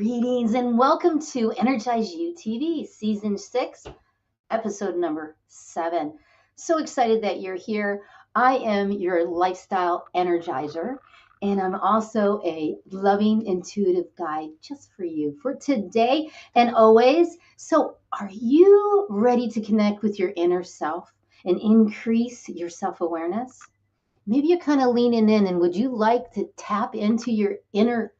Greetings and welcome to Energize You TV, Season 6, Episode number 7. So excited that you're here. I am your lifestyle energizer, and I'm also a loving, intuitive guide just for you for today and always. So, are you ready to connect with your inner self and increase your self-awareness? Maybe you're kind of leaning in, and would you like to tap into your inner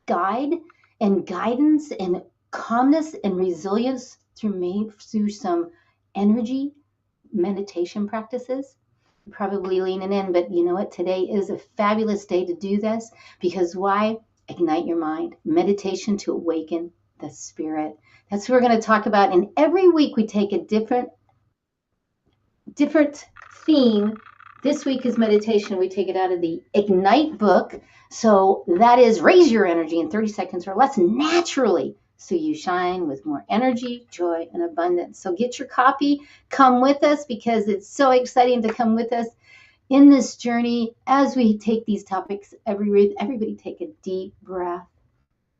guide and guidance and calmness and resilience through some energy meditation practices? You're probably leaning in, but you know what? Today is a fabulous day to do this because why? Ignite your mind. Meditation to awaken the spirit. That's what we're going to talk about. And every week we take a different theme. This week is meditation. We take it out of the Ignite book. So that is raise your energy in 30 seconds or less naturally so you shine with more energy, joy, and abundance. So get your copy. Come with us because it's so exciting to come with us in this journey as we take these topics every week. Everybody take a deep breath.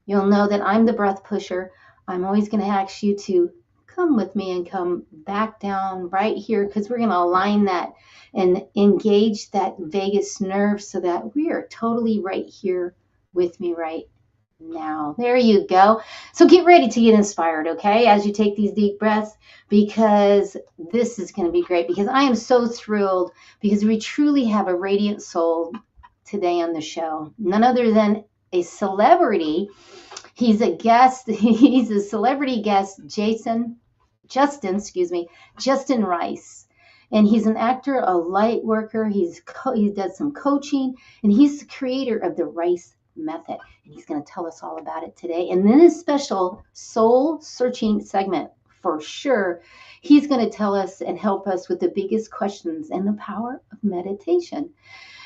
You'll know that I'm the breath pusher. I'm always going to ask you to come with me and come back down right here because we're going to align that and engage that vagus nerve so that we are totally right here with me right now. There you go. So get ready to get inspired, okay, as you take these deep breaths, because this is going to be great, because I am so thrilled because we truly have a radiant soul today on the show. None other than a celebrity. He's a guest. He's a celebrity guest, Justin Rice. And he's an actor, a light worker. He does some coaching, and he's the creator of the R.I.C.E Method. And he's going to tell us all about it today. And then his special soul searching segment, for sure, he's going to tell us and help us with the biggest questions and the power of meditation,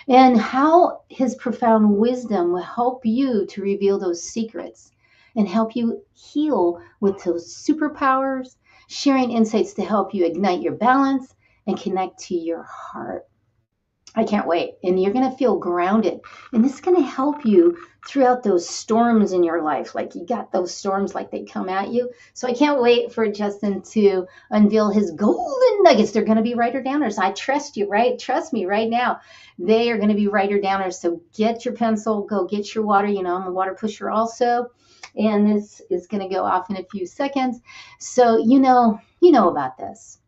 and how his profound wisdom will help you to reveal those secrets and help you heal with those superpowers, sharing insights to help you ignite your balance and connect to your heart. I can't wait. And you're going to feel grounded. And this is going to help you throughout those storms in your life. Like you got those storms like they come at you. So I can't wait for Justin to unveil his golden nuggets. They're going to be writer downers. I trust you, right? Trust me right now. They are going to be writer downers. So get your pencil, go get your water. You know, I'm a water pusher also. And this is going to go off in a few seconds. So you know about this.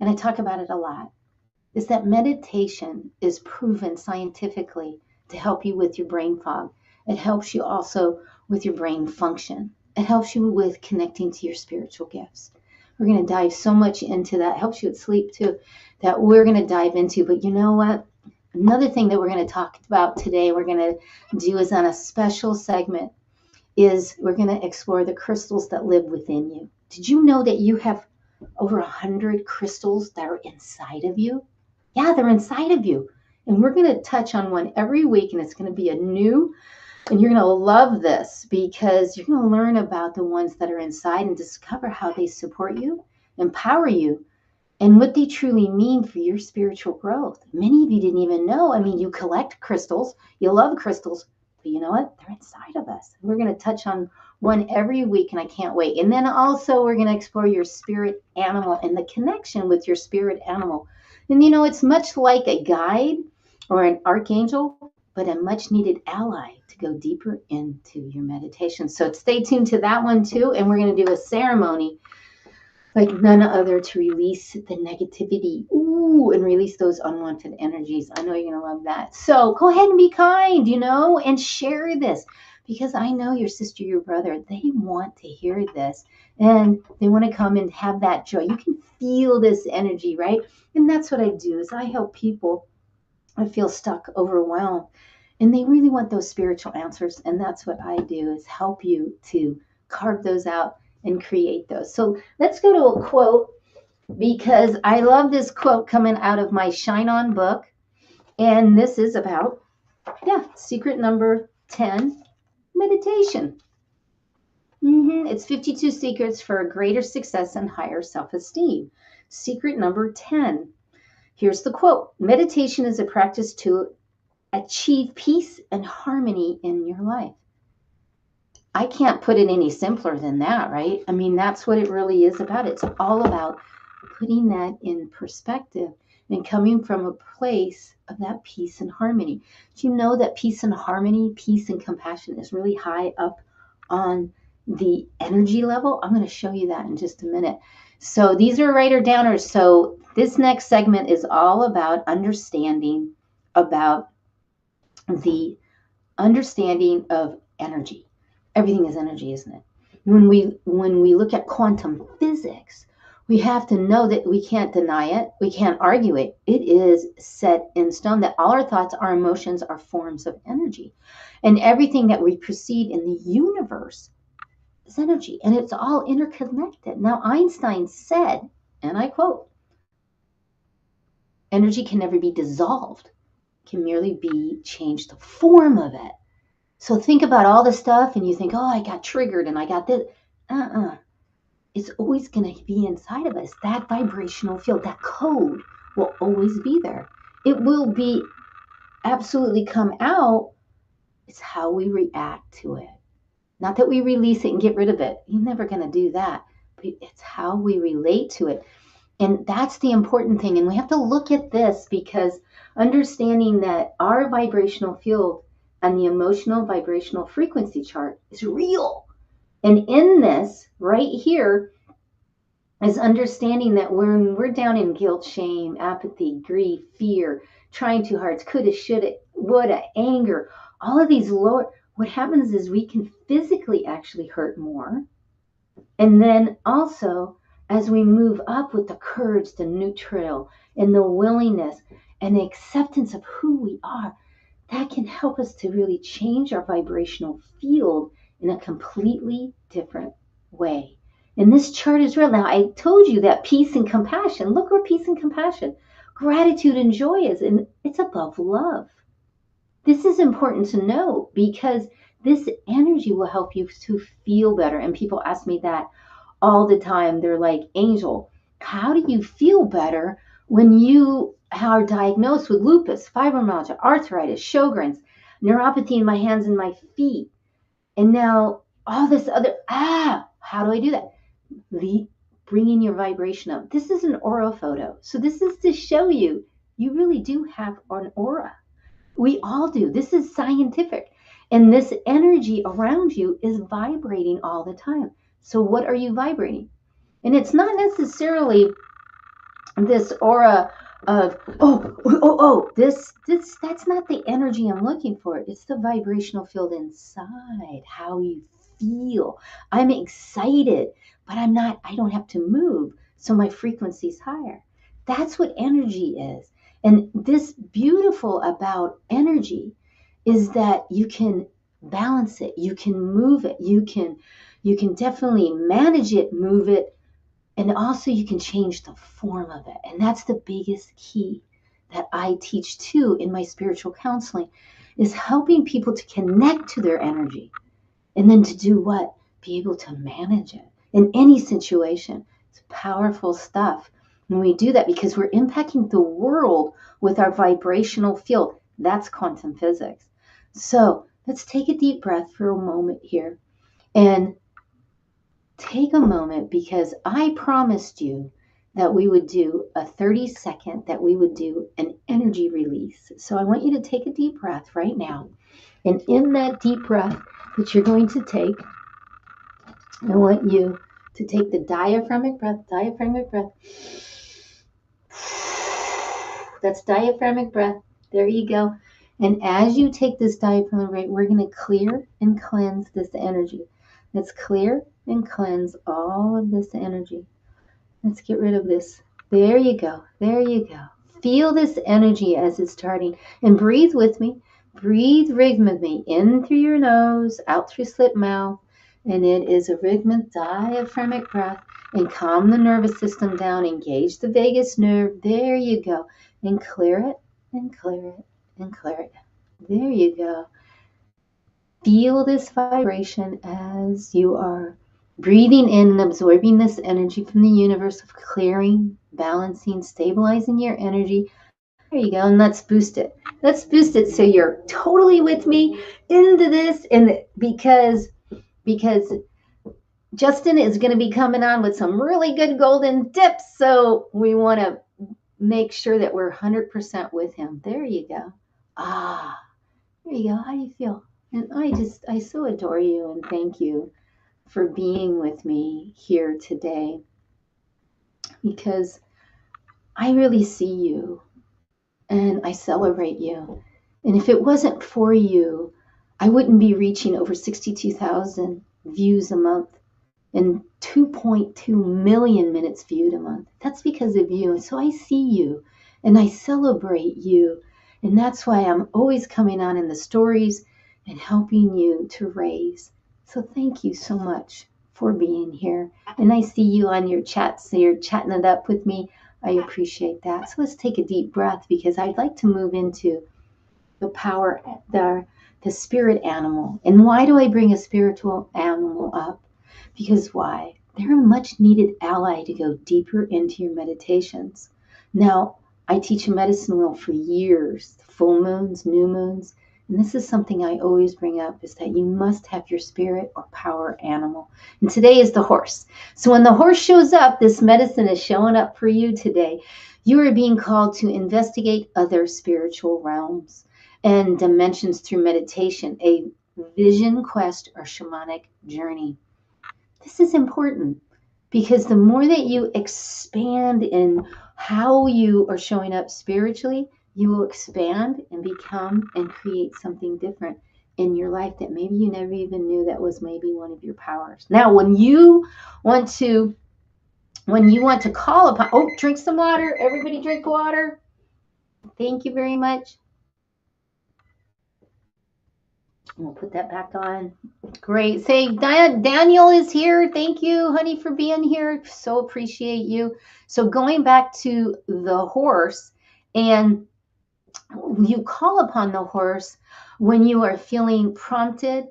And I talk about it a lot. Is that meditation is proven scientifically to help you with your brain fog. It helps you also with your brain function. It helps you with connecting to your spiritual gifts. We're going to dive so much into that. It helps you with sleep too, that we're going to dive into. But you know what? Another thing that we're going to talk about today, we're going to do is on a special segment, is we're going to explore the crystals that live within you. Did you know that you have over 100 crystals that are inside of you? Yeah, they're inside of you. And we're going to touch on one every week, and it's going to be and you're going to love this because you're going to learn about the ones that are inside and discover how they support you, empower you, and what they truly mean for your spiritual growth. Many of you didn't even know. I mean, you collect crystals, you love crystals, but you know what? They're inside of us. We're going to touch on one every week, and I can't wait. And then also we're going to explore your spirit animal and the connection with your spirit animal. And you know, it's much like a guide or an archangel, but a much needed ally to go deeper into your meditation. So stay tuned to that one too. And we're going to do a ceremony like none other to release the negativity, and release those unwanted energies. I know you're going to love that. So go ahead and be kind, and share this, because I know your sister, your brother, they want to hear this, and they want to come and have that joy. You can feel this energy, right? And that's what I do, is I help people that feel stuck, overwhelmed, and they really want those spiritual answers. And that's what I do, is help you to carve those out and create those. So let's go to a quote, because I love this quote coming out of my Shine On book. And this is about, secret number 10, meditation. It's 52 secrets for greater success and higher self-esteem. Secret number 10. Here's the quote. Meditation is a practice to achieve peace and harmony in your life. I can't put it any simpler than that, right? I mean, that's what it really is about. It's all about putting that in perspective and coming from a place of that peace and harmony. Do you know that peace and harmony, peace and compassion is really high up on the energy level? I'm going to show you that in just a minute. So these are writer downers. So this next segment is all about understanding about the understanding of energy. Everything is energy, isn't it? When we look at quantum physics, we have to know that we can't deny it, we can't argue it. It is set in stone that all our thoughts, our emotions are forms of energy. And everything that we perceive in the universe is energy, and it's all interconnected. Now, Einstein said, and I quote, energy can never be dissolved, it can merely be changed the form of it. So think about all the stuff and you think, oh, I got triggered and I got this. It's always going to be inside of us. That vibrational field, that code will always be there. It will be absolutely come out. It's how we react to it. Not that we release it and get rid of it. You're never going to do that. But it's how we relate to it. And that's the important thing. And we have to look at this because understanding that our vibrational field and the emotional vibrational frequency chart is real. And in this right here is understanding that when we're down in guilt, shame, apathy, grief, fear, trying too hard, coulda, shoulda, woulda, anger, all of these lower, what happens is we can physically actually hurt more. And then also, as we move up with the courage, the neutral, and the willingness and the acceptance of who we are, that can help us to really change our vibrational field in a completely different way. And this chart is real. Now, I told you that peace and compassion, look where peace and compassion, gratitude and joy is, and it's above love. This is important to know because this energy will help you to feel better. And people ask me that all the time. They're like, Angel, how do you feel better when you are diagnosed with lupus, fibromyalgia, arthritis, Sjogren's, neuropathy in my hands and my feet, and now all this other, how do I do that? Bringing your vibration up. This is an aura photo. So this is to show you, you really do have an aura. We all do. This is scientific. And this energy around you is vibrating all the time. So what are you vibrating? And it's not necessarily this aura of, that's not the energy I'm looking for. It's the vibrational field inside, how you feel. I'm excited, but I don't have to move. So my frequency's higher. That's what energy is. And this beautiful about energy is that you can balance it, you can move it, you can definitely manage it, move it, and also you can change the form of it. And that's the biggest key that I teach too in my spiritual counseling, is helping people to connect to their energy and then to do what? Be able to manage it in any situation. It's powerful stuff when we do that because we're impacting the world with our vibrational field. That's quantum physics. So let's take a deep breath for a moment here and take a moment, because I promised you that we would do a 30-second, that we would do an energy release. So I want you to take a deep breath right now. And in that deep breath that you're going to take, I want you to take the diaphragmic breath. That's diaphragmic breath. There you go. And as you take this diaphragmic breath, we're going to clear and cleanse this energy. Let's clear and cleanse all of this energy. Let's get rid of this. There you go. There you go. Feel this energy as it's starting. And breathe with me. Breathe rhythmically in through your nose, out through slit mouth. And it is a rhythmic diaphragmic breath. And calm the nervous system down. Engage the vagus nerve. There you go. And clear it, and clear it, and clear it. There you go. Feel this vibration as you are breathing in and absorbing this energy from the universe of clearing, balancing, stabilizing your energy. There you go. And let's boost it. Let's boost it so you're totally with me into this. And because because Justin is going to be coming on with some really good golden tips. So we want to make sure that we're 100% with him. There you go. There you go. How do you feel? And I so adore you and thank you for being with me here today, because I really see you and I celebrate you. And if it wasn't for you, I wouldn't be reaching over 62,000 views a month and 2.2 million minutes viewed a month. That's because of you. And so I see you and I celebrate you. And that's why I'm always coming on in the stories and helping you to raise. So thank you so much for being here. And I see you on your chat, so you're chatting it up with me. I appreciate that. So let's take a deep breath, because I'd like to move into the power, the spirit animal. And why do I bring a spiritual animal up? Because why? They're a much needed ally to go deeper into your meditations. Now, I teach a medicine wheel for years, full moons, new moons, and this is something I always bring up, is that you must have your spirit or power animal. And today is the horse. So when the horse shows up, this medicine is showing up for you today. You are being called to investigate other spiritual realms and dimensions through meditation, a vision quest or shamanic journey. This is important because the more that you expand in how you are showing up spiritually, you will expand and become and create something different in your life that maybe you never even knew that was maybe one of your powers. Now, when you want to call upon, drink some water. Everybody drink water. Thank you very much. We'll put that back on. Great. Say, Daniel is here. Thank you, honey, for being here. So appreciate you. So going back to the horse, and you call upon the horse when you are feeling prompted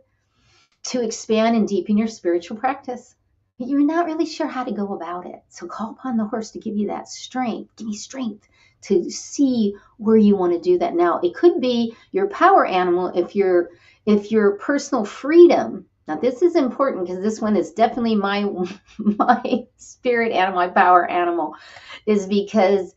to expand and deepen your spiritual practice. But you're not really sure how to go about it. So call upon the horse to give you that strength. Give me strength to see where you want to do that. Now, it could be your power animal if your personal freedom. Now, this is important because this one is definitely my spirit animal, my power animal, is because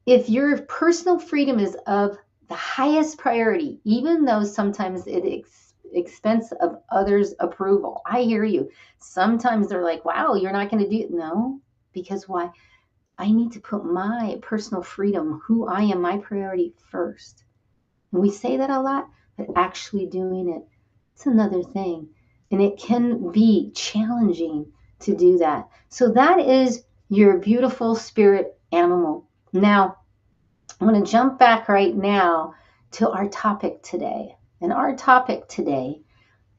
if your personal freedom is of the highest priority, even though sometimes it's expense of others' approval. I hear you. Sometimes they're like, wow, you're not going to do it. No, because why? I need to put my personal freedom, who I am, my priority first. And we say that a lot, but actually doing it, it's another thing. And it can be challenging to do that. So that is your beautiful spirit animal. Now, I'm going to jump back right now to our topic today. And our topic today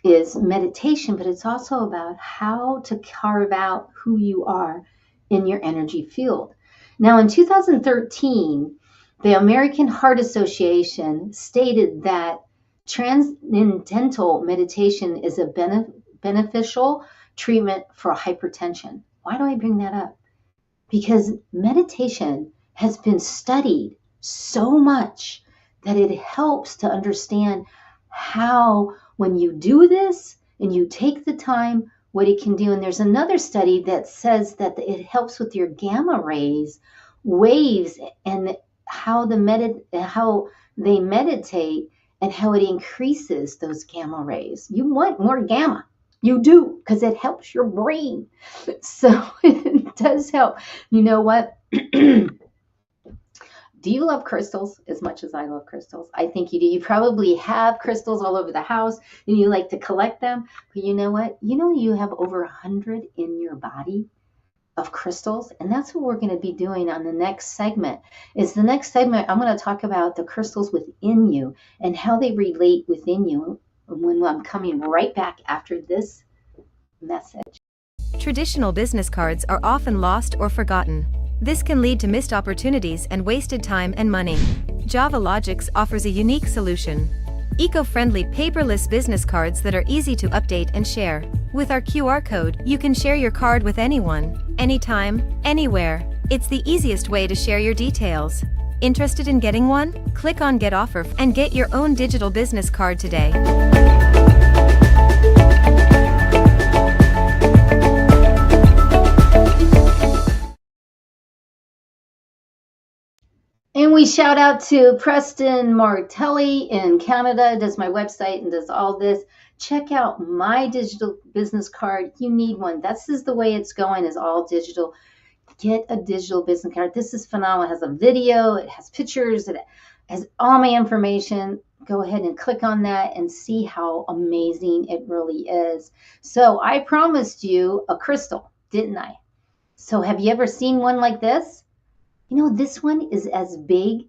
is meditation, but it's also about how to carve out who you are in your energy field. Now, in 2013, the American Heart Association stated that transcendental meditation is a beneficial treatment for hypertension. Why do I bring that up? Because meditation has been studied so much that it helps to understand how, when you do this and you take the time, what it can do. And there's another study that says that it helps with your gamma waves and how they meditate and how it increases those gamma rays. You want more gamma. You do, because it helps your brain. So it does help. You know what? Do you love crystals as much as I love crystals? I think you do. You probably have crystals all over the house and you like to collect them. But you know what? You know you have over 100 in your body of crystals. And that's what we're going to be doing on the next segment. I'm going to talk about the crystals within you and how they relate within you when I'm coming right back after this message. Traditional business cards are often lost or forgotten. This can lead to missed opportunities and wasted time and money. Java Logics offers a unique solution. Eco-friendly paperless business cards that are easy to update and share. With our QR code, you can share your card with anyone, anytime, anywhere. It's the easiest way to share your details. Interested in getting one? Click on Get Offer and get your own digital business card today. And we shout out to Preston Martelli in Canada, does my website and does all this. Check out my digital business card. You need one. This is the way it's going, is all digital. Get a digital business card. This is phenomenal. It has a video, it has pictures, it has all my information. Go ahead and click on that and see how amazing it really is. So I promised you a crystal, didn't I? So have you ever seen one like this? This one is as big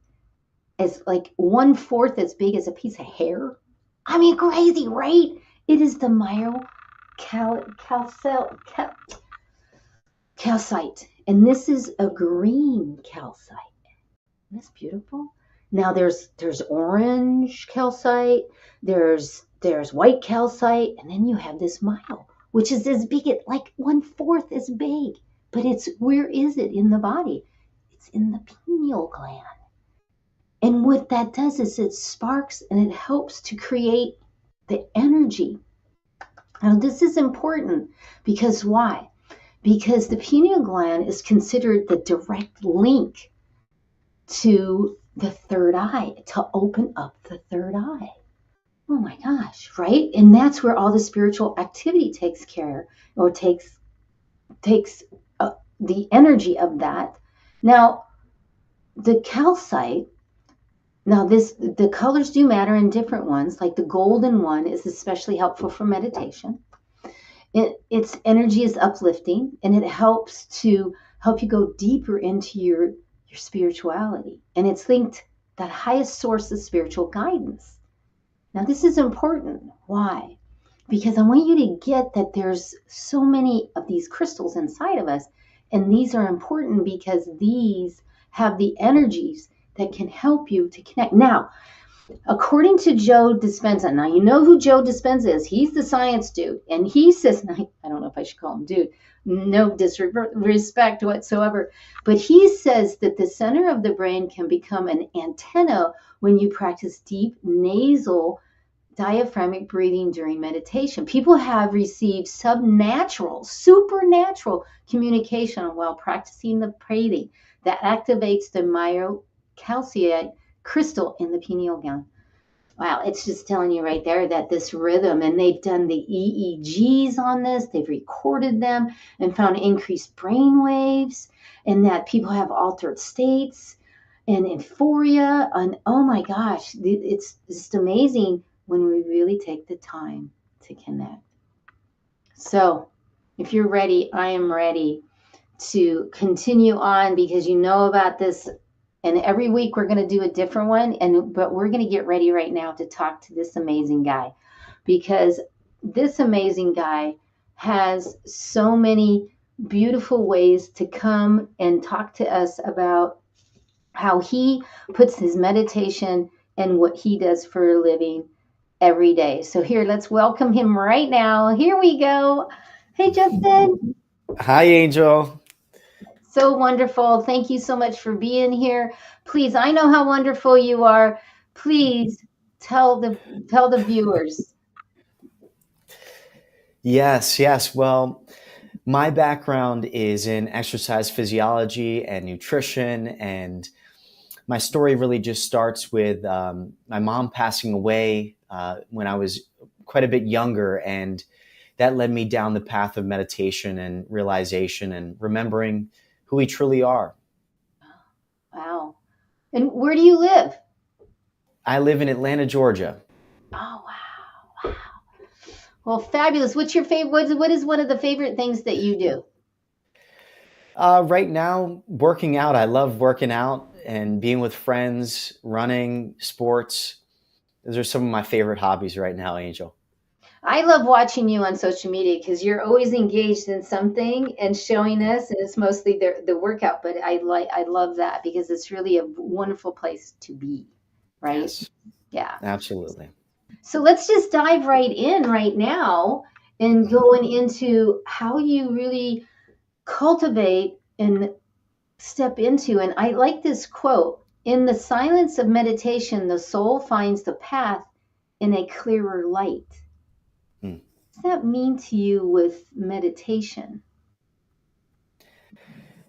as like one fourth as big as a piece of hair. I mean, crazy, right? It is the calcite, and this is a green calcite. Isn't this beautiful? Now there's orange calcite, there's white calcite, and then you have this mile, which is as big as like one fourth as big. But where is it in the body? It's in the pineal gland. And what that does is it sparks and it helps to create the energy. Now, this is important because why? Because the pineal gland is considered the direct link to the third eye, to open up the third eye. Oh my gosh, right? And that's where all the spiritual activity takes care, or takes the energy of that. Now, the calcite. Now, the colors do matter in different ones. Like the golden one is especially helpful for meditation. Its energy is uplifting, and it helps you go deeper into your spirituality. And it's linked that highest source of spiritual guidance. Now, this is important. Why? Because I want you to get that there's so many of these crystals inside of us, and these are important because these have the energies that can help you to connect. Now, according to Joe Dispenza, now you know who Joe Dispenza is. He's the science dude. And he says, I don't know if I should call him dude, no disrespect whatsoever, but he says that the center of the brain can become an antenna when you practice deep nasal diaphragmatic breathing during meditation. People have received supernatural communication while practicing the breathing that activates the myocalcite crystal in the pineal gland. Wow, it's just telling you right there that this rhythm, and they've done the EEGs on this, they've recorded them and found increased brain waves, and that people have altered states and euphoria. And oh my gosh, it's just amazing when we really take the time to connect. So, if you're ready, I am ready to continue on, because you know about this, and every week we're going to do a different one, but we're going to get ready right now to talk to this amazing guy, because this amazing guy has so many beautiful ways to come and talk to us about how he puts his meditation and what he does for a living every day. So here, let's welcome him right now. Here we go. Hey, Justin. Hi, Angel. So wonderful. Thank you so much for being here. Please, I know how wonderful you are. Please tell the viewers. Yes, yes. Well, my background is in exercise physiology and nutrition, and my story really just starts with my mom passing away when I was quite a bit younger, and that led me down the path of meditation and realization and remembering who we truly are. Wow. And where do you live? I live in Atlanta, Georgia. Oh, wow. Wow. Well, fabulous. What's your favorite? What is one of the favorite things that you do? Right now, working out. I love working out and being with friends, running, sports. Those are some of my favorite hobbies right now, Angel. I love watching you on social media because you're always engaged in something and showing us, and it's mostly the workout. But I love that because it's really a wonderful place to be, right? Yes, Yeah. absolutely. So let's just dive right in right now and going into how you really cultivate and step into. And I like this quote: in the silence of meditation, the soul finds the path in a clearer light. Hmm. What does that mean to you with meditation?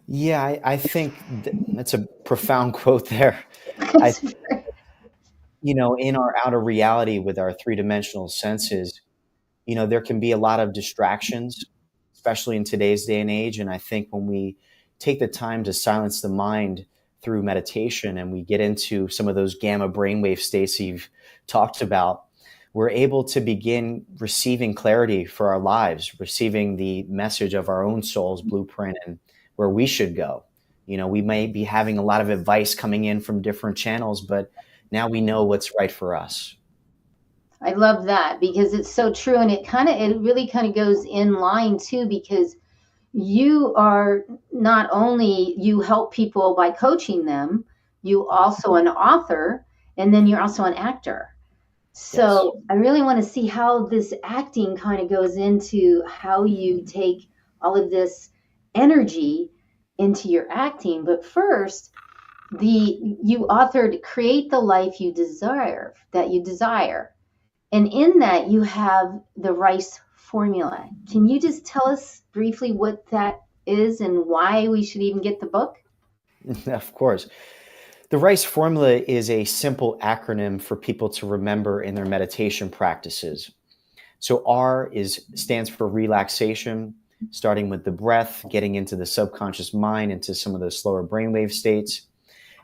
Yeah, I think that's a profound quote there. I, That's very- in our outer reality with our three-dimensional senses, there can be a lot of distractions, especially in today's day and age. And I think when we take the time to silence the mind through meditation and we get into some of those gamma brainwave states you've talked about, we're able to begin receiving clarity for our lives, receiving the message of our own soul's blueprint and where we should go. We may be having a lot of advice coming in from different channels, but now we know what's right for us. I love that because it's so true. And it really kind of goes in line too, because you are not only you help people by coaching them, you also an author, and then you're also an actor. Yes. So I really want to see how this acting kind of goes into how you take all of this energy into your acting. But first, the you authored Create the Life You Desire, that you desire. And in that you have the RICE formula. Can you just tell us briefly what that is and why we should even get the book? Of course. The RICE formula is a simple acronym for people to remember in their meditation practices. So stands for relaxation, starting with the breath, getting into the subconscious mind, into some of those slower brainwave states.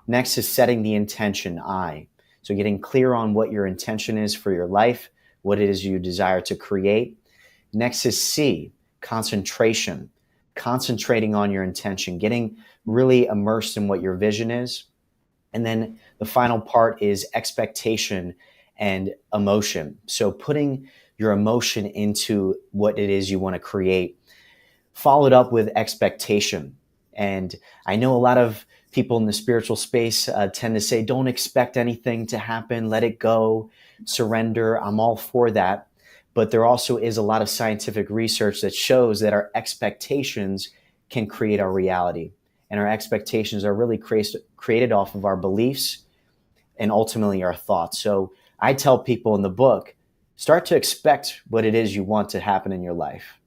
Next is setting the intention, I. So getting clear on what your intention is for your life, what it is you desire to create. Next is C, concentration, concentrating on your intention, getting really immersed in what your vision is. And then the final part is expectation and emotion. So putting your emotion into what it is you want to create, followed up with expectation. And I know a lot of people in the spiritual space tend to say, don't expect anything to happen, let it go, surrender. I'm all for that. But there also is a lot of scientific research that shows that our expectations can create our reality. And our expectations are really created off of our beliefs and ultimately our thoughts. So I tell people in the book, start to expect what it is you want to happen in your life.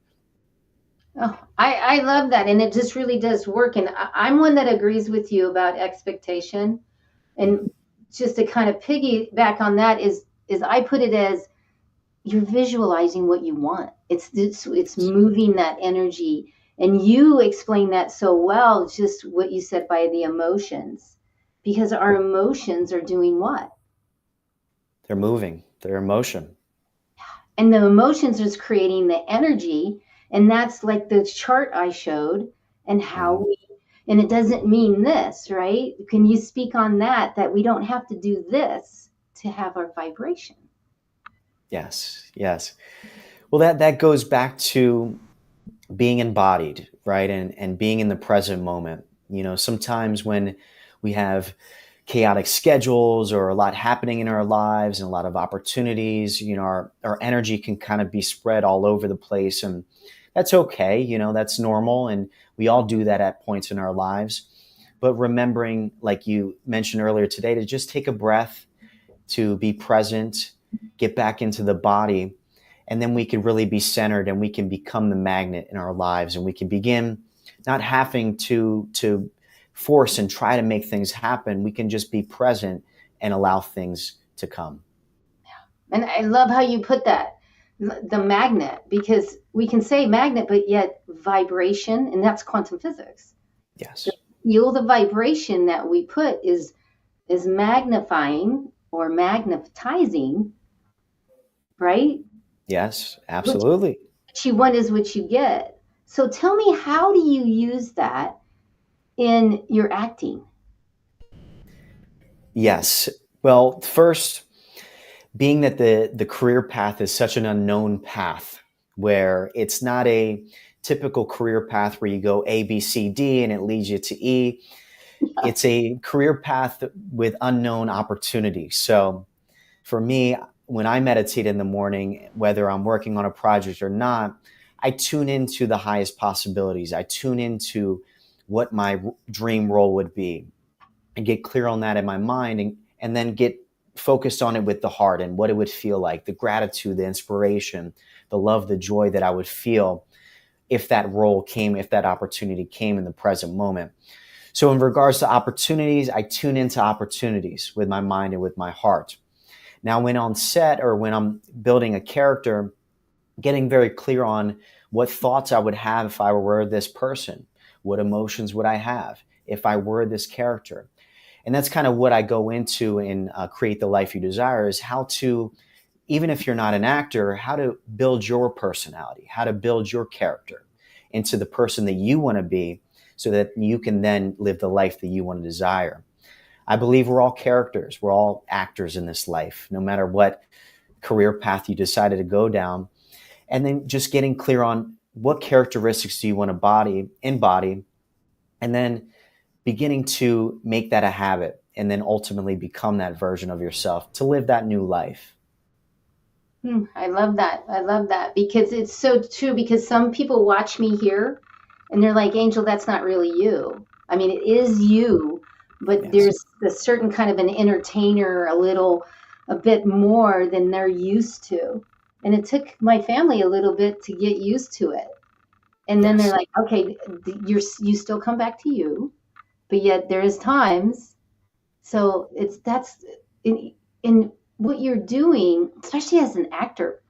Oh, I love that. And it just really does work. And I'm one that agrees with you about expectation. And just to kind of piggyback on that is I put it as you're visualizing what you want. It's moving that energy. And you explain that so well, just what you said by the emotions. Because our emotions are doing what? They're moving, they're emotion. And the emotions is creating the energy, and that's like the chart I showed, and how Mhm. we, and it doesn't mean this, right? Can you speak on that we don't have to do this to have our vibration? Yes, yes. Well, that goes back to being embodied, right? And being in the present moment. Sometimes when we have chaotic schedules or a lot happening in our lives and a lot of opportunities, our energy can kind of be spread all over the place. And that's okay. That's normal. And we all do that at points in our lives. But remembering, like you mentioned earlier today, to just take a breath, to be present, get back into the body, and then we can really be centered and we can become the magnet in our lives and we can begin not having to force and try to make things happen. We can just be present and allow things to come. And I love how you put that, the magnet, because we can say magnet, but yet vibration, and that's quantum physics. The Yes. field of vibration that we put is magnifying or magnetizing, right? Yes, What absolutely. you want is what you get. So tell me, how do you use that in your acting? Yes. Well, first, being that the career path is such an unknown path where it's not a typical career path where you go A, B, C, D and it leads you to E. It's a career path with unknown opportunities. So for me, when I meditate in the morning, whether I'm working on a project or not, I tune into the highest possibilities. I tune into what my dream role would be and get clear on that in my mind, and then get focused on it with the heart and what it would feel like, the gratitude, the inspiration, the love, the joy that I would feel if that role came, if that opportunity came in the present moment. So in regards to opportunities, I tune into opportunities with my mind and with my heart. Now, when on set or when I'm building a character, getting very clear on what thoughts I would have if I were this person, what emotions would I have if I were this character. And that's kind of what I go into in Create the Life You Desire, is how to, even if you're not an actor, how to build your personality, how to build your character into the person that you want to be so that you can then live the life that you want to desire. I believe we're all characters. We're all actors in this life, no matter what career path you decided to go down. And then just getting clear on what characteristics do you want to embody, and then beginning to make that a habit, and then ultimately become that version of yourself to live that new life. I love that. I love that because it's so true. Because some people watch me here and they're like, Angel, that's not really you. I mean, it is you, but Yes. there's a certain kind of an entertainer, a bit more than they're used to. And it took my family a little bit to get used to it. And then they're Yes. like, okay, you still come back to you, but yet there is times. So that's in what you're doing, especially as an actor.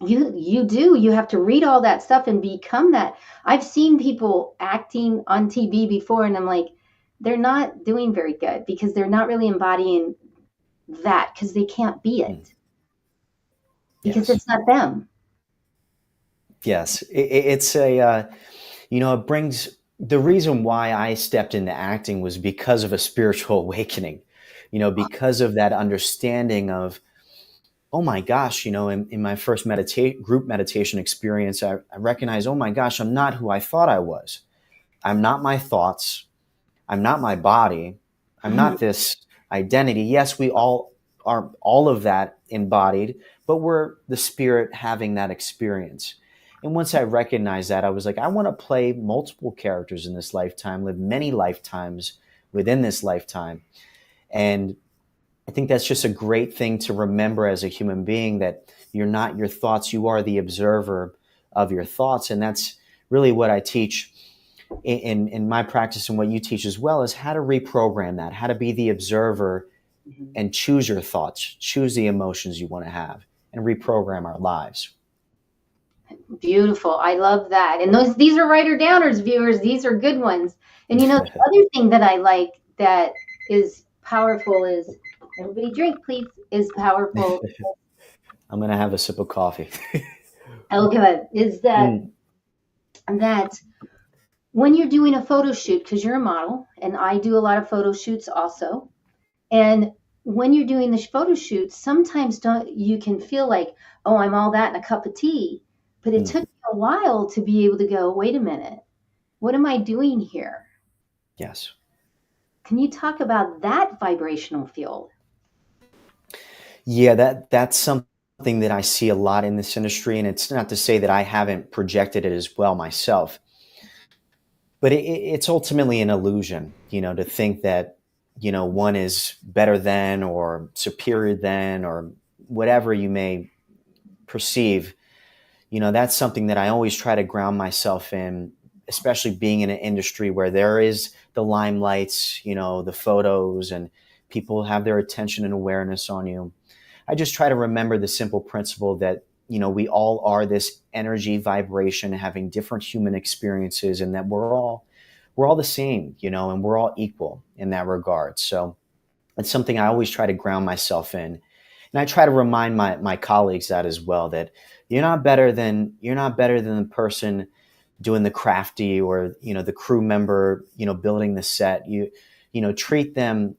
You have to read all that stuff and become that. I've seen people acting on TV before, and I'm like, they're not doing very good because they're not really embodying that because they can't be Mm. it because Yes. it's not them. Yes. It's a, it brings, the reason why I stepped into acting was because of a spiritual awakening, because of that understanding of, oh my gosh, in my first group meditation experience, I recognized, oh my gosh, I'm not who I thought I was. I'm not my thoughts. I'm not my body. I'm not this identity. Yes, we all are, all of that embodied, but we're the spirit having that experience. And once I recognized that, I was like, I want to play multiple characters in this lifetime, live many lifetimes within this lifetime. And I think that's just a great thing to remember as a human being, that you're not your thoughts, you are the observer of your thoughts. And that's really what I teach in my practice, and what you teach as well, is how to reprogram that, how to be the observer and choose your thoughts, choose the emotions you want to have, and reprogram our lives. Beautiful. I love that. And these are writer downers, viewers. These are good ones. And the other thing that I like that is powerful is, everybody drink, please, is powerful. I'm going to have a sip of coffee. Okay, is that Mm, that when you're doing a photo shoot, because you're a model, and I do a lot of photo shoots also, and when you're doing the photo shoot, sometimes don't you can feel like, oh, I'm all that in a cup of tea. But it mm, took me a while to be able to go, wait a minute, what am I doing here? yes. Can you talk about that vibrational field? Yeah, that's something that I see a lot in this industry, and it's not to say that I haven't projected it as well myself, but it's ultimately an illusion, to think that, one is better than or superior than or whatever you may perceive. That's something that I always try to ground myself in, especially being in an industry where there is the limelights, the photos, and people have their attention and awareness on you. I just try to remember the simple principle that, we all are this energy vibration having different human experiences, and that we're all the same, and we're all equal in that regard. So it's something I always try to ground myself in. And I try to remind my colleagues that as well, that you're not better than the person doing the crafty, or, the crew member, building the set. Treat them,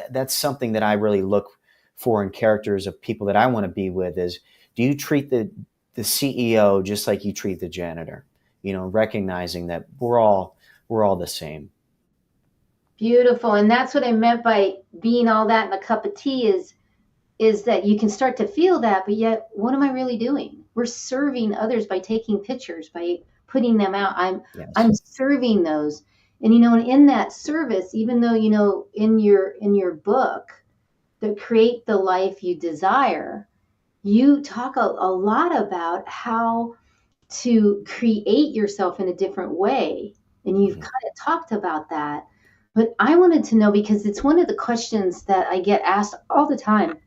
that's something that I really look for in characters of people that I want to be with, is, do you treat the CEO just like you treat the janitor? Recognizing that we're all the same. Beautiful. And that's what I meant by being all that in a cup of tea is that you can start to feel that, but yet what am I really doing? We're serving others by taking pictures, by putting them out. I'm Yes. serving those. And and in that service, even though in your book, the Create the Life You Desire, you talk a lot about how to create yourself in a different way. And you've Mhm. kind of talked about that. But I wanted to know, because it's one of the questions that I get asked all the time,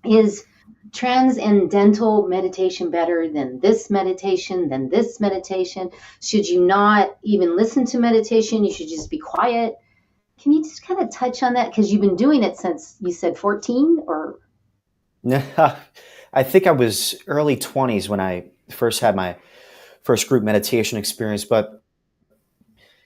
is transcendental meditation better than this meditation, than this meditation? Should you not even listen to meditation? You should just be quiet. Can you just kind of touch on that? Because you've been doing it since, you said, 14 or? I think I was early 20s when I first had my first group meditation experience. But,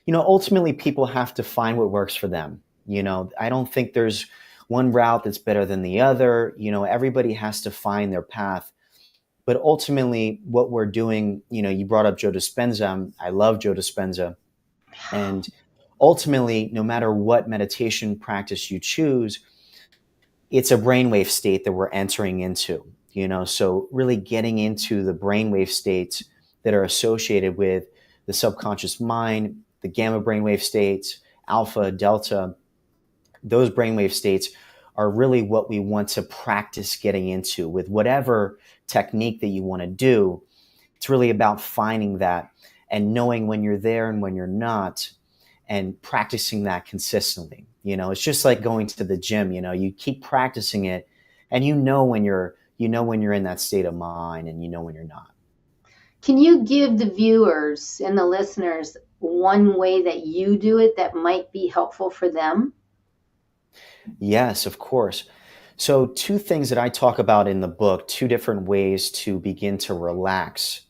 ultimately people have to find what works for them. I don't think there's one route that's better than the other. Everybody has to find their path. But ultimately, what we're doing, you brought up Joe Dispenza. I love Joe Dispenza. And ultimately, no matter what meditation practice you choose, it's a brainwave state that we're entering into. So really getting into the brainwave states that are associated with the subconscious mind, the gamma brainwave states, alpha, delta, those brainwave states are really what we want to practice getting into with whatever technique that you want to do. It's really about finding that and knowing when you're there and when you're not, and practicing that consistently. It's just like going to the gym. You keep practicing it, and when you're in that state of mind, and when you're not. Can you give the viewers and the listeners one way that you do it that might be helpful for them? Yes, of course. So, two things that I talk about in the book, two different ways to begin to relax,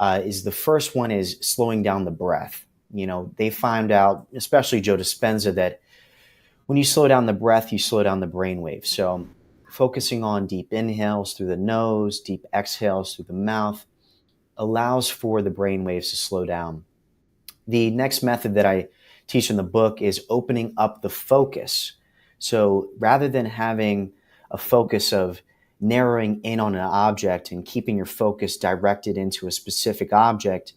is the first one is slowing down the breath. They found out, especially Joe Dispenza, that when you slow down the breath, you slow down the brainwave. So, focusing on deep inhales through the nose, deep exhales through the mouth allows for the brainwaves to slow down. The next method that I teach in the book is opening up the focus. So rather than having a focus of narrowing in on an object and keeping your focus directed into a specific object,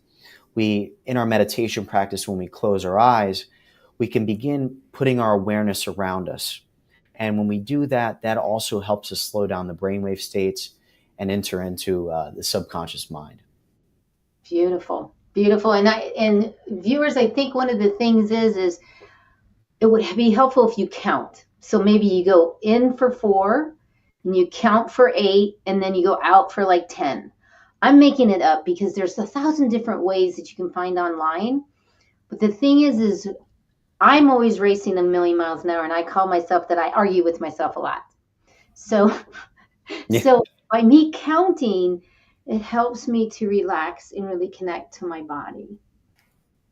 in our meditation practice, when we close our eyes, we can begin putting our awareness around us. And when we do that, that also helps us slow down the brainwave states and enter into the subconscious mind. Beautiful, beautiful. And viewers, I think one of the things is it would be helpful if you count. So maybe you go in for 4, and you count for 8, and then you go out for like 10. I'm making it up because there's 1,000 different ways that you can find online. But the thing is I'm always racing a million miles an hour, and I call myself that. I argue with myself a lot. So, Yeah, so by me counting, it helps me to relax and really connect to my body.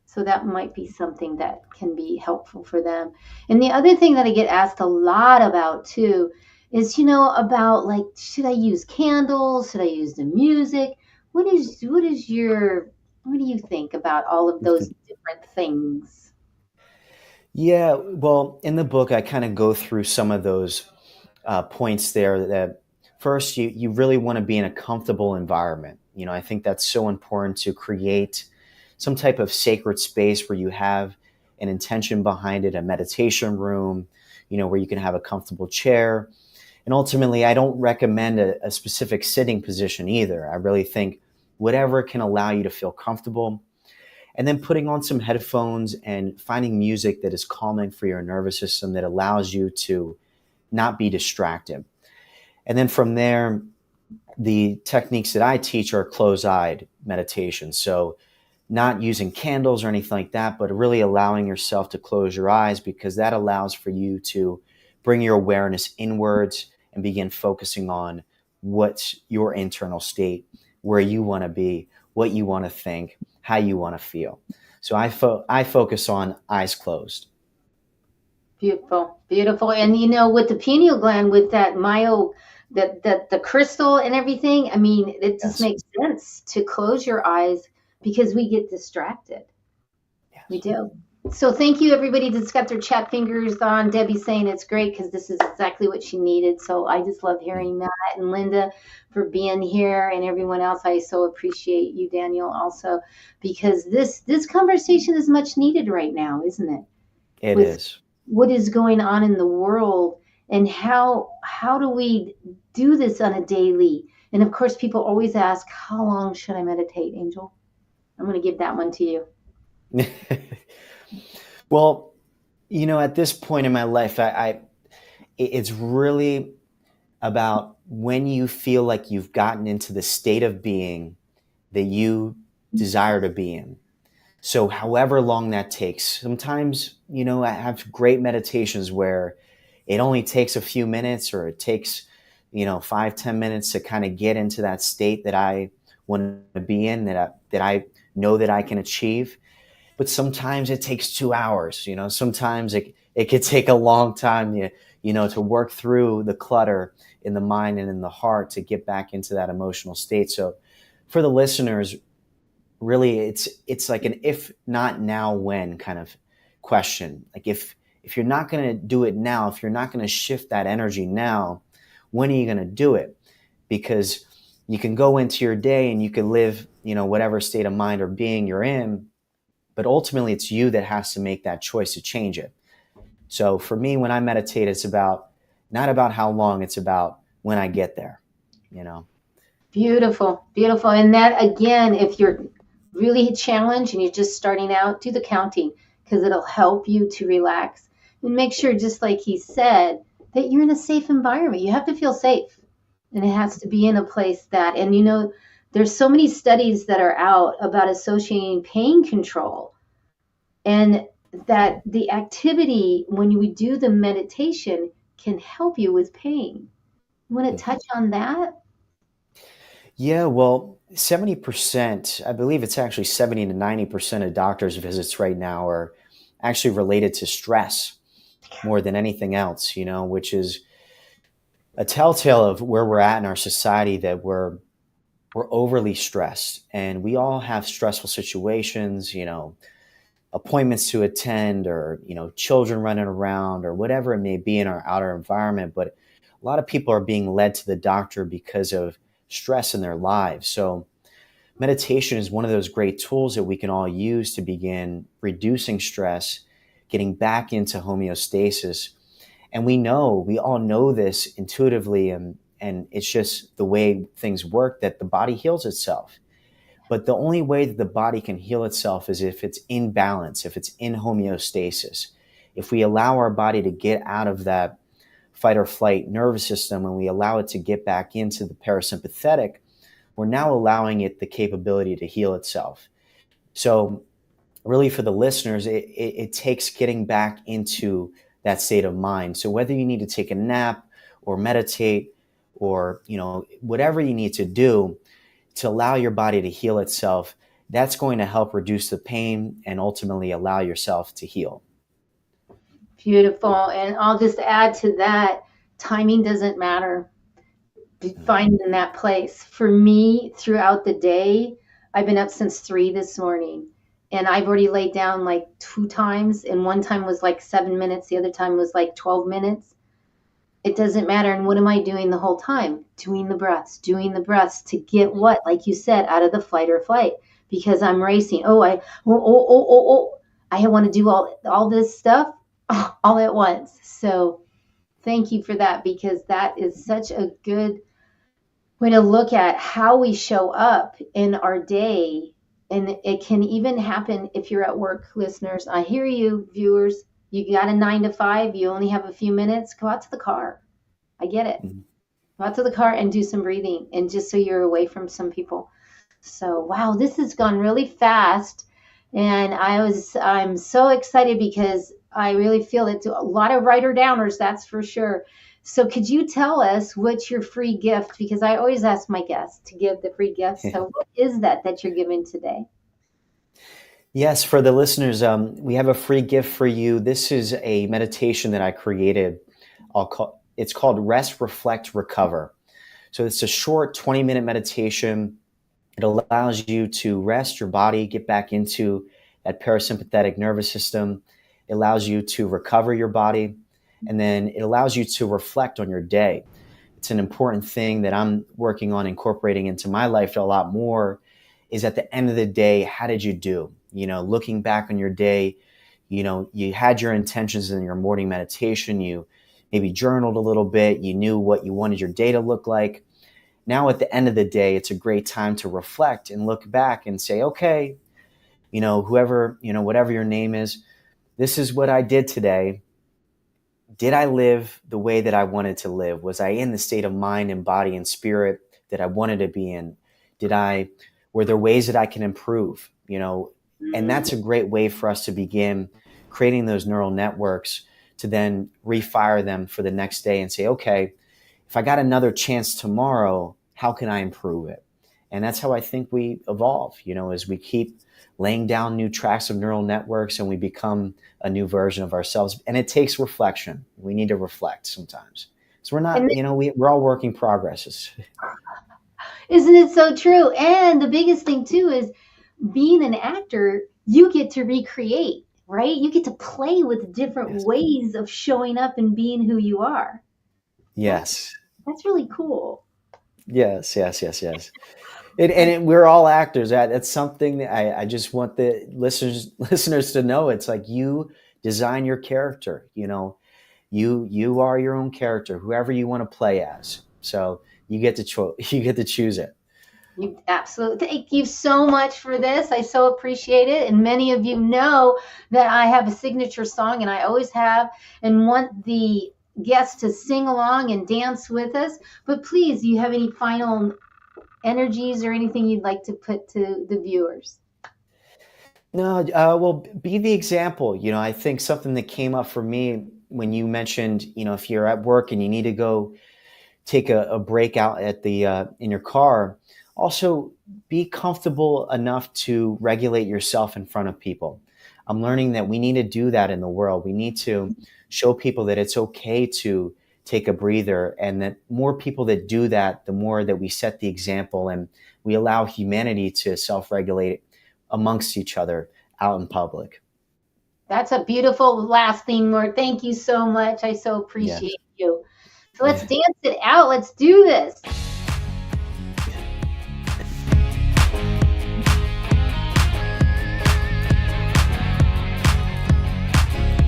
So that might be something that can be helpful for them. And the other thing that I get asked a lot about too is, about like, should I use candles? Should I use the music? What do you think about all of those different things? yeah. Well, in the book, I kind of go through some of those points there. That first, you really want to be in a comfortable environment. I think that's so important to create some type of sacred space where you have an intention behind it, a meditation room, where you can have a comfortable chair. And ultimately, I don't recommend a specific sitting position either. I really think whatever can allow you to feel comfortable. And then putting on some headphones and finding music that is calming for your nervous system, that allows you to not be distracted. And then from there, the techniques that I teach are closed-eyed meditation. So not using candles or anything like that, but really allowing yourself to close your eyes, because that allows for you to bring your awareness inwards and begin focusing on what's your internal state, where you want to be, what you want to think, how you want to feel. So I focus on eyes closed. Beautiful, beautiful. And with the pineal gland, with that that the crystal and everything, I mean, it just Yes. makes sense to close your eyes because we get distracted. We Yes. do. So thank you, everybody that's got their chat fingers on. Debbie's saying it's great because this is exactly what she needed. So I just love hearing that. And Linda for being here, and everyone else. I so appreciate you, Daniel, also, because this conversation is much needed right now, isn't it? It With is. what is going on in the world, and how do we do this on a daily, And of course, people always ask, how long should I meditate, Angel? I'm going to give that one to you. Well, at this point in my life, it's really about when you feel like you've gotten into the state of being that you desire to be in. So however long that takes, sometimes, I have great meditations where it only takes a few minutes, or it takes, 5-10 minutes to kind of get into that state that I want to be in, that I know that I can achieve. But sometimes it takes 2 hours, sometimes it could take a long time, to work through the clutter in the mind and in the heart to get back into that emotional state. So for the listeners, really it's like an if not now when kind of question. Like if you're not going to do it now, if you're not going to shift that energy now, when are you going to do it? Because you can go into your day and you can live, whatever state of mind or being you're in, but ultimately it's you that has to make that choice to change it. So for me, when I meditate, it's about not about how long, it's about when I get there, Beautiful, beautiful. And that, again, if you're really challenged and you're just starting out, do the counting, because it'll help you to relax. And make sure, just like he said, that you're in a safe environment. You have to feel safe. And it has to be in a place that, and there's so many studies that are out about associating pain control, and that the activity when we do the meditation can help you with pain. You want to touch on that? Yeah, well, 70%, I believe it's actually 70 to 90% of doctors' visits right now are actually related to stress more than anything else, which is a telltale of where we're at in our society, that we're overly stressed, and we all have stressful situations, appointments to attend, or, children running around, or whatever it may be in our outer environment. But a lot of people are being led to the doctor because of stress in their lives. So meditation is one of those great tools that we can all use to begin reducing stress, getting back into homeostasis. And we all know this intuitively, and it's just the way things work, that the body heals itself. But the only way that the body can heal itself is if it's in balance, if it's in homeostasis. If we allow our body to get out of that fight or flight nervous system, and we allow it to get back into the parasympathetic, we're now allowing it the capability to heal itself. So really, for the listeners, it takes getting back into that state of mind. So whether you need to take a nap or meditate, or whatever you need to do to allow your body to heal itself, that's going to help reduce the pain and ultimately allow yourself to heal. Beautiful. And I'll just add to that, timing doesn't matter. Finding that place. For me, throughout the day, I've been up since 3 this morning, and I've already laid down like 2 times, and one time was like 7 minutes, the other time was like 12 minutes. It doesn't matter. And what am I doing the whole time? Doing the breaths to get what, like you said, out of the flight or flight, because I'm racing. I want to do all this stuff all at once. So thank you for that, because that is such a good way to look at how we show up in our day. And it can even happen if you're at work, listeners. I hear you, viewers. You got a 9 to 5, you only have a few minutes, go out to the car. I get it. Mm-hmm. Go out to the car and do some breathing, and just so you're away from some people. So, wow, this has gone really fast. And I'm so excited, because I really feel it's a lot of writer downers, that's for sure. So could you tell us what's your free gift? Because I always ask my guests to give the free gift. So what is that you're giving today? Yes, for the listeners, we have a free gift for you. This is a meditation that I created. It's called Rest, Reflect, Recover. So it's a short 20-minute meditation. It allows you to rest your body, get back into that parasympathetic nervous system. It allows you to recover your body, and then it allows you to reflect on your day. It's an important thing that I'm working on incorporating into my life a lot more, is at the end of the day, how did you do? Looking back on your day, you had your intentions in your morning meditation, you maybe journaled a little bit, you knew what you wanted your day to look like. now at the end of the day, it's a great time to reflect and look back and say, okay, whoever, whatever your name is, this is what I did today. Did I live the way that I wanted to live? Was I in the state of mind and body and spirit that I wanted to be in? Were there ways that I can improve? And that's a great way for us to begin creating those neural networks to then refire them for the next day and say, okay, if I got another chance tomorrow, how can I improve it? And that's how I think we evolve, as we keep laying down new tracks of neural networks and we become a new version of ourselves. And it takes reflection. We need to reflect sometimes. So we're not, we're all working progresses. Isn't it so true? And the biggest thing too is being an actor, you get to recreate, right? You get to play with different ways of showing up and being who you are. Yes. That's really cool. Yes. We're all actors. That's something that I just want the listeners to know. It's like you design your character. You are your own character, whoever you want to play as. So you get to choose it. You absolutely. Thank you so much for this. I so appreciate it. And many of you know that I have a signature song, and I always have, and want the guests to sing along and dance with us. But please, do you have any final energies or anything you'd like to put to the viewers? No, well, be the example. I think something that came up for me when you mentioned, if you're at work and you need to go take a break out at the in your car, also be comfortable enough to regulate yourself in front of people. I'm learning that we need to do that in the world. We need to show people that it's okay to take a breather, and that more people that do that, the more that we set the example and we allow humanity to self-regulate amongst each other out in public. That's a beautiful lasting word. Thank you so much. I so appreciate you. So let's dance it out. Let's do this.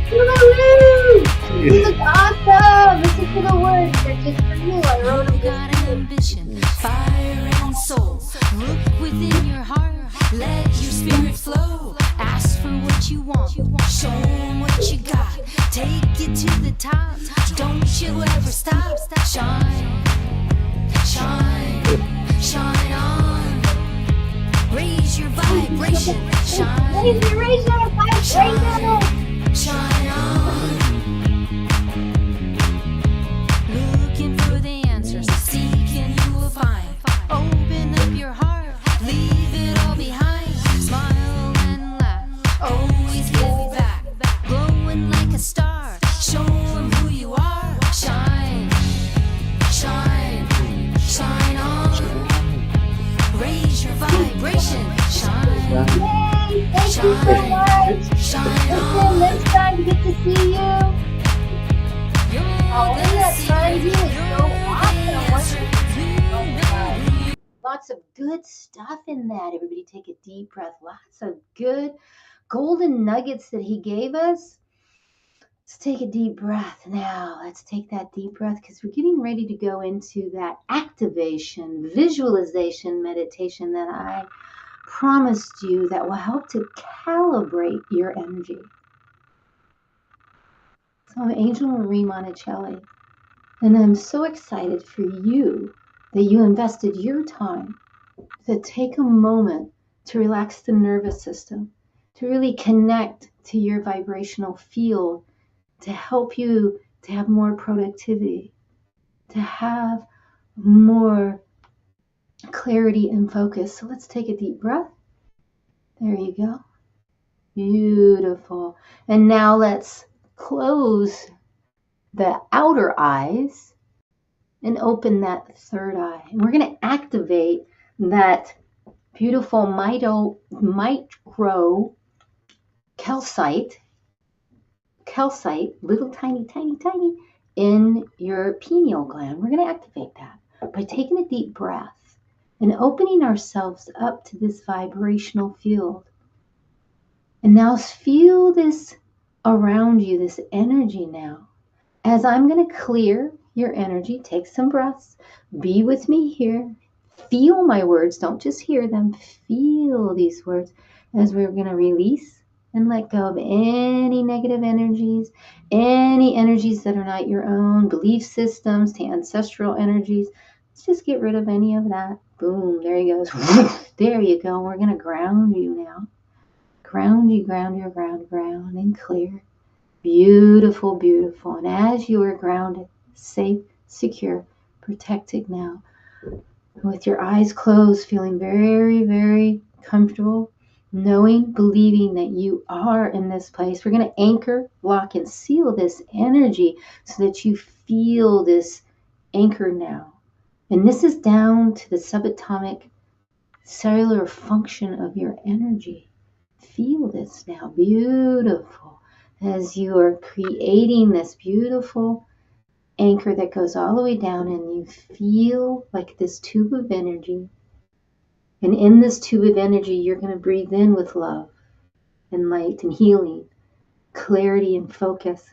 Woo! This is awesome. Listen to the words. They're just for you. I wrote them. Got ambition, fire and soul. Look within your heart. Let your spirit flow. Ask for what you want. Show them what you got. Take it to the top. Don't you ever stop. Shine, shine, shine on. Raise your vibration. Shine, Raise your vibration. Shine on. Looking for the answers, seeking you will find. Open up your heart, leave it all behind. Smile and laugh, always give it back. Glowing like a star, show them who you are. Shine, shine, shine on. Raise your vibration. Shine, Yay! Thank you so much. shine Until on. next time, we get to see you. Oh, that time you is so awesome. Lots of good stuff in that. Everybody take a deep breath. Lots of good golden nuggets that he gave us. Let's take a deep breath now. Let's take that deep breath because we're getting ready to go into that activation, visualization meditation that I promised you that will help to calibrate your energy. So I'm Angel Marie Monticelli, and I'm so excited for you that you invested your time to take a moment to relax the nervous system, to really connect to your vibrational field, to help you to have more productivity, to have more clarity and focus. So let's take a deep breath. There you go. Beautiful. And now let's close the outer eyes and open that third eye. And we're going to activate that beautiful micro calcite, little tiny, in your pineal gland. We're going to activate that by taking a deep breath and opening ourselves up to this vibrational field. And now feel this around you, this energy now. As I'm going to clear your energy. Take some breaths. Be with me here. Feel my words. Don't just hear them. Feel these words as we're going to release and let go of any negative energies, any energies that are not your own, belief systems, to ancestral energies. Let's just get rid of any of that. Boom, there he goes. There you go. We're going to ground you now. Ground you, ground you, ground, and clear. Beautiful, beautiful. And as you are grounded, safe, secure, protected now, with your eyes closed, feeling very, very comfortable, knowing, believing that you are in this place. We're going to anchor, lock, and seal this energy so that you feel this anchor now. And this is down to the subatomic cellular function of your energy. Feel this now. Beautiful. As you are creating this beautiful anchor that goes all the way down, and you feel like this tube of energy. And in this tube of energy, you're going to breathe in with love and light and healing, clarity and focus.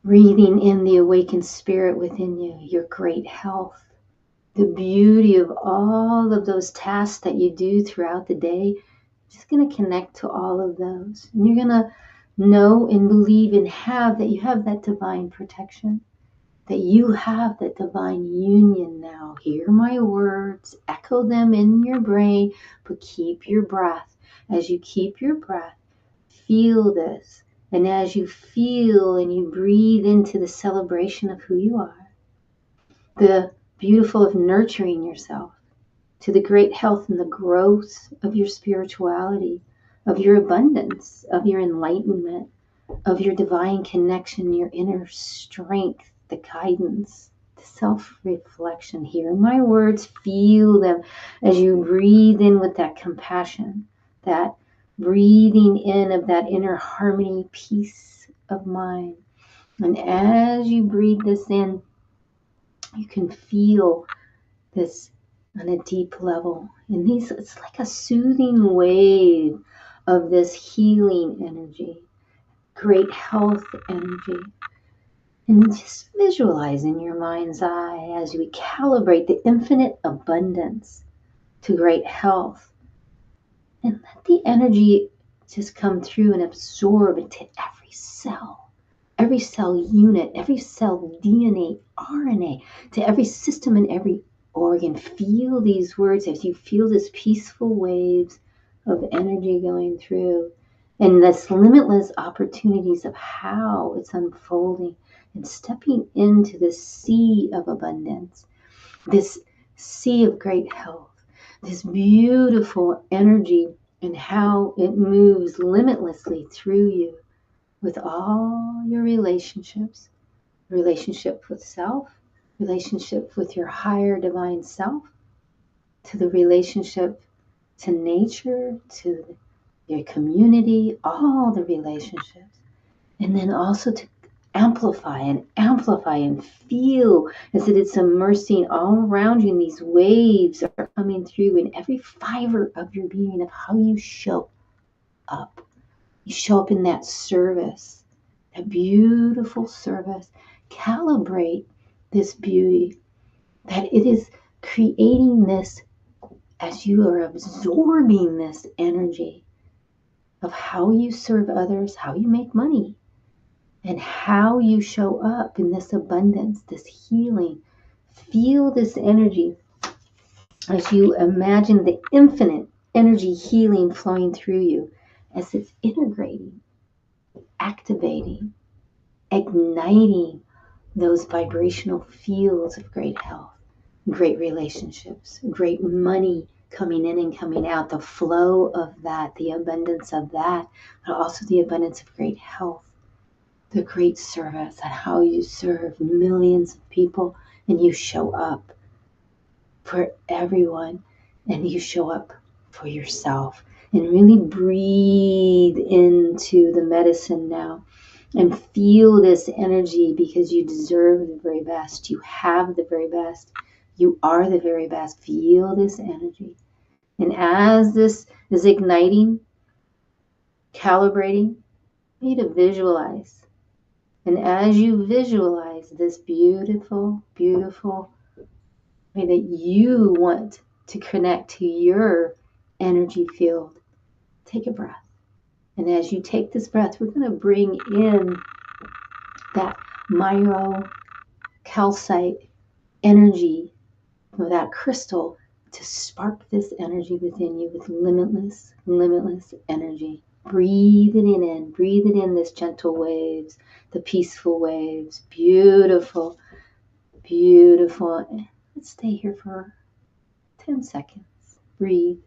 Breathing in the awakened spirit within you, your great health, the beauty of all of those tasks that you do throughout the day. Just going to connect to all of those. And you're going to know and believe and have that you have that divine protection, that you have that divine union now. Hear my words, echo them in your brain, but keep your breath. As you keep your breath, feel this. And as you feel and you breathe into the celebration of who you are, the beautiful of nurturing yourself, to the great health and the growth of your spirituality, of your abundance, of your enlightenment, of your divine connection, your inner strength, the guidance, the self-reflection. Hear my words, feel them as you breathe in with that compassion, that breathing in of that inner harmony, peace of mind. And as you breathe this in, you can feel this on a deep level. And it's like a soothing wave of this healing energy, great health energy. And just visualize in your mind's eye as we calibrate the infinite abundance to great health. And let the energy just come through and absorb into every cell unit, every cell DNA, RNA, to every system and every organ. Feel these words as you feel this peaceful waves of energy going through, and this limitless opportunities of how it's unfolding, and stepping into this sea of abundance, this sea of great health, this beautiful energy, and how it moves limitlessly through you with all your relationships, relationship with self, relationship with your higher divine self, to the relationship to nature, to your community, all the relationships. And then also to amplify and feel as if it's immersing all around you, and these waves are coming through in every fiber of your being of how you show up. You show up in that service, that beautiful service. Calibrate this beauty, that it is creating this as you are absorbing this energy of how you serve others, how you make money, and how you show up in this abundance, this healing. Feel this energy as you imagine the infinite energy healing flowing through you as it's integrating, activating, igniting those vibrational fields of great health, great relationships, great money coming in and coming out, the flow of that, the abundance of that, but also the abundance of great health, the great service, and how you serve millions of people, and you show up for everyone, and you show up for yourself. And really breathe into the medicine now and feel this energy, because you deserve the very best. You have the very best. You are the very best. Feel this energy. And as this is igniting, calibrating, you need to visualize And as you visualize this beautiful, beautiful way that you want to connect to your energy field, take a breath. And as you take this breath, we're going to bring in that myocalcite energy, that crystal, to spark this energy within you with limitless, limitless energy. Breathe it in, breathe it in, this gentle waves, the peaceful waves. Beautiful, beautiful. Let's stay here for 10 seconds. Breathe.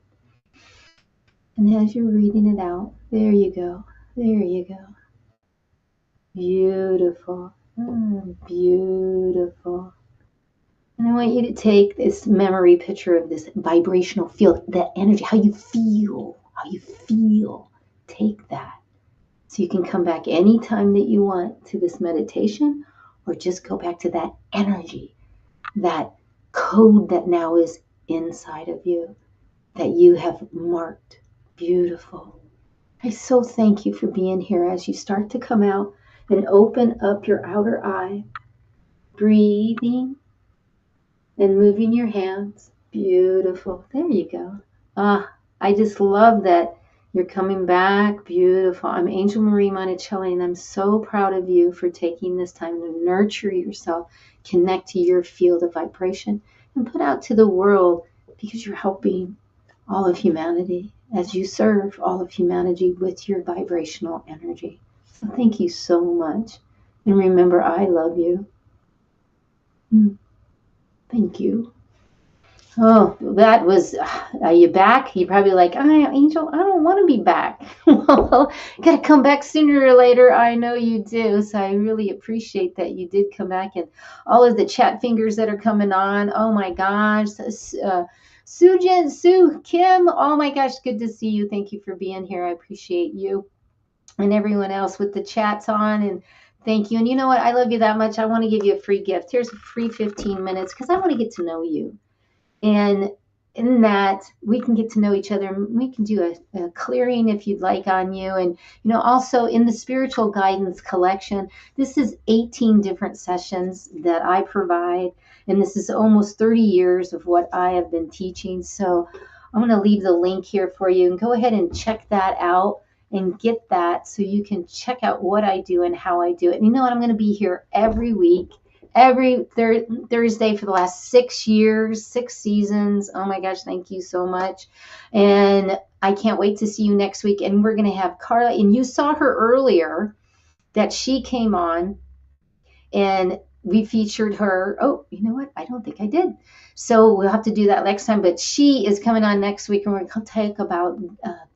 And as you're breathing it out, there you go. There you go. Beautiful. Beautiful. And I want you to take this memory picture of this vibrational field, that energy, how you feel, how you feel. Take that. So you can come back anytime that you want to this meditation, or just go back to that energy, that code that now is inside of you, that you have marked. Beautiful. I so thank you for being here. As you start to come out and open up your outer eye, breathing and moving your hands. Beautiful. There you go. I just love that you're coming back. Beautiful. I'm Angel Marie Monticelli, and I'm so proud of you for taking this time to nurture yourself, connect to your field of vibration, and put out to the world, because you're helping all of humanity as you serve all of humanity with your vibrational energy. So thank you so much. And remember, I love you. Thank you. Oh, that was, are you back? You're probably like, Angel, I don't want to be back. Well, got to come back sooner or later. I know you do. So I really appreciate that you did come back, and all of the chat fingers that are coming on. Oh my gosh. Sujin, Sue, Kim. Oh my gosh. Good to see you. Thank you for being here. I appreciate you and everyone else with the chats on. And thank you. And you know what? I love you that much. I want to give you a free gift. Here's a free 15 minutes because I want to get to know you. And in that, we can get to know each other. We can do a clearing if you'd like on you. And, also in the spiritual guidance collection, this is 18 different sessions that I provide. And this is almost 30 years of what I have been teaching. So I'm going to leave the link here for you, and go ahead and check that out and get that so you can check out what I do and how I do it. And you know what? I'm going to be here every week, every Thursday for the last 6 years, 6 seasons. Oh my gosh, thank you so much. And I can't wait to see you next week. And we're going to have Carla, and you saw her earlier, that she came on and we featured her. Oh, you know what? I don't think I did. So we'll have to do that next time. But she is coming on next week, and we're going to talk about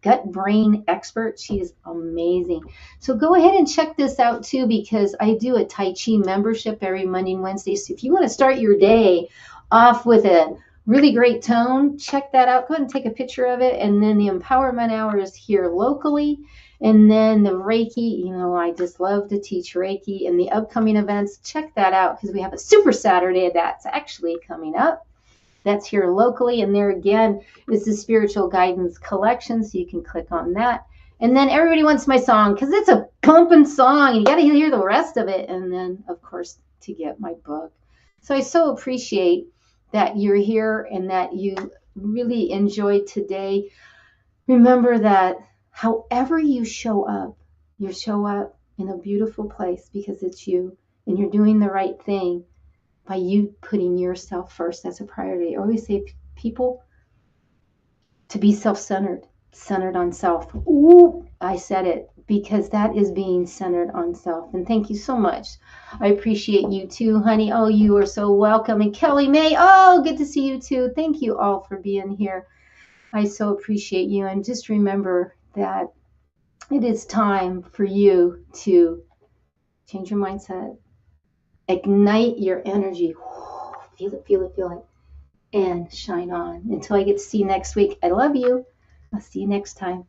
gut brain expert. She is amazing. So go ahead and check this out too, because I do a Tai Chi membership every Monday and Wednesday. So if you want to start your day off with a really great tone, check that out. Go ahead and take a picture of it. And then the empowerment hour is here locally. And then the Reiki, I just love to teach Reiki. And the upcoming events, check that out, because we have a Super Saturday that's actually coming up. That's here locally. And there again is the spiritual guidance collection. So you can click on that. And then everybody wants my song, because it's a pumping song. You got to hear the rest of it. And then, of course, to get my book. So I so appreciate that you're here and that you really enjoyed today. Remember that however you show up in a beautiful place, because it's you, and you're doing the right thing by you putting yourself first as a priority. I always say people to be self-centered, centered on self. Ooh, I said it, because that is being centered on self. And thank you so much. I appreciate you too, honey. Oh, you are so welcome. And Kelly May, oh, good to see you too. Thank you all for being here. I so appreciate you. And just remember that it is time for you to change your mindset, ignite your energy, feel it, and shine on. Until I get to see you next week, I love you. I'll see you next time.